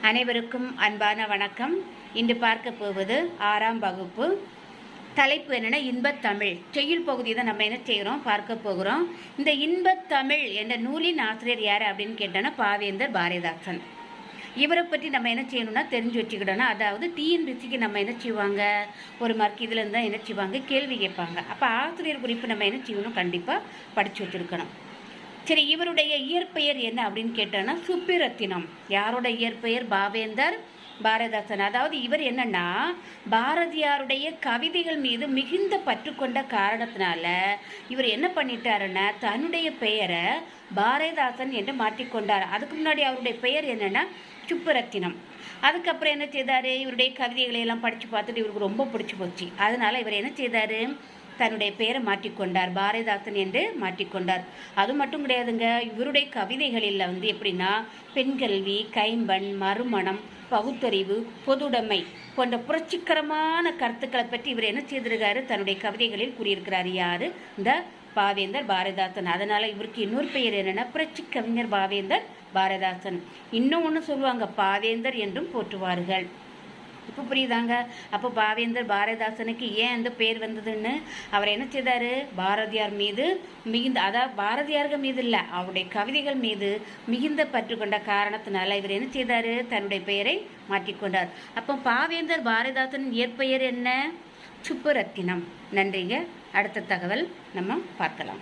அனைவருக்கும் அன்பான வணக்கம். இன்று பார்க்க போவது 6ஆம் வகுப்பு. தலைப்பு என்னென்னா இன்பத்தமிழ். செய்யுள் பகுதி தான் நம்ம என்ன செய்கிறோம் பார்க்க போகிறோம். இந்த இன்பத்தமிழ் என்ற நூலின் ஆசிரியர் யார் அப்படின்னு கேட்டோன்னா பாவேந்தர் பாரதிதாசன். இவரை பற்றி நம்ம என்ன செய்யணும்னா தெரிஞ்சு வச்சுக்கிட்டோன்னா, அதாவது டிஎன்பிசிக்கு நம்ம என்ன செய்வாங்க, ஒரு மார்க் இதில் இருந்தால் என்ன செய்வாங்க, கேள்வி கேட்பாங்க. அப்போ ஆசிரியர் குறிப்பு நம்ம என்ன செய்யணும், கண்டிப்பாக படித்து வச்சுருக்கணும். சரி, இவருடைய இயற்பெயர் என்ன அப்படின்னு கேட்டோன்னா சுப்பிரத்தினம். யாரோட இயற்பெயர்? பாவேந்தர் பாரதிதாசன். அதாவது இவர் என்னன்னா பாரதியாருடைய கவிதைகள் மீது மிகுந்த பற்று கொண்ட காரணத்தினால இவர் என்ன பண்ணிட்டாருன்னா தன்னுடைய பெயரை பாரதிதாசன் என்று மாற்றிக்கொண்டார். அதுக்கு முன்னாடி அவருடைய பெயர் என்னன்னா சுப்புரத்தினம். அதுக்கப்புறம் என்ன செய்தார், இவருடைய கவிதைகளை எல்லாம் படித்து பார்த்துட்டு இவருக்கு ரொம்ப பிடிச்சி போச்சு. அதனால இவர் என்ன செய்தார், தன்னுடைய பெயரை மாற்றிக்கொண்டார், பாரதிதாசன் என்று மாற்றிக்கொண்டார். அது மட்டும் கிடையாதுங்க, இவருடைய கவிதைகளில் எப்படின்னா பெண்கல்வி, கைம்பெண், மறுமணம், பகுத்தறிவு, பொதுடைமை போன்ற புரட்சிகரமான கருத்துக்களை பற்றி இவர் என்ன செய்திருக்காரு, தன்னுடைய கவிதைகளில் கூறியிருக்கிறார். யாரு? இந்த பாவேந்தர் பாரதிதாசன். அதனால இவருக்கு இன்னொரு பெயர் என்னன்னா புரட்சி கவிஞர் பாவேந்தர் பாரதிதாசன். இன்னும் ஒன்று சொல்லுவாங்க, பாவேந்தர் என்றும் போற்றுவார்கள். இப்போ புரியுதாங்க? அப்போ பாவேந்தர் பாரதிதாசனுக்கு ஏன் அந்த பேர் வந்ததுன்னு, அவர் என்ன செய்தார், பாரதியார் மீது மிகுந்த, அதாவது பாரதியார்கள் மீது இல்லை, அவருடைய கவிதைகள் மீது மிகுந்த பற்று கொண்ட காரணத்தினால இவர் என்ன செய்தார், தன்னுடைய பெயரை மாற்றிக்கொண்டார். அப்போ பாவேந்தர் பாரதிதாசன் இயற்பெயர் என்ன? சுப்புரத்தினம். நன்றிங்க. அடுத்த தகவல் நம்ம பார்க்கலாம்.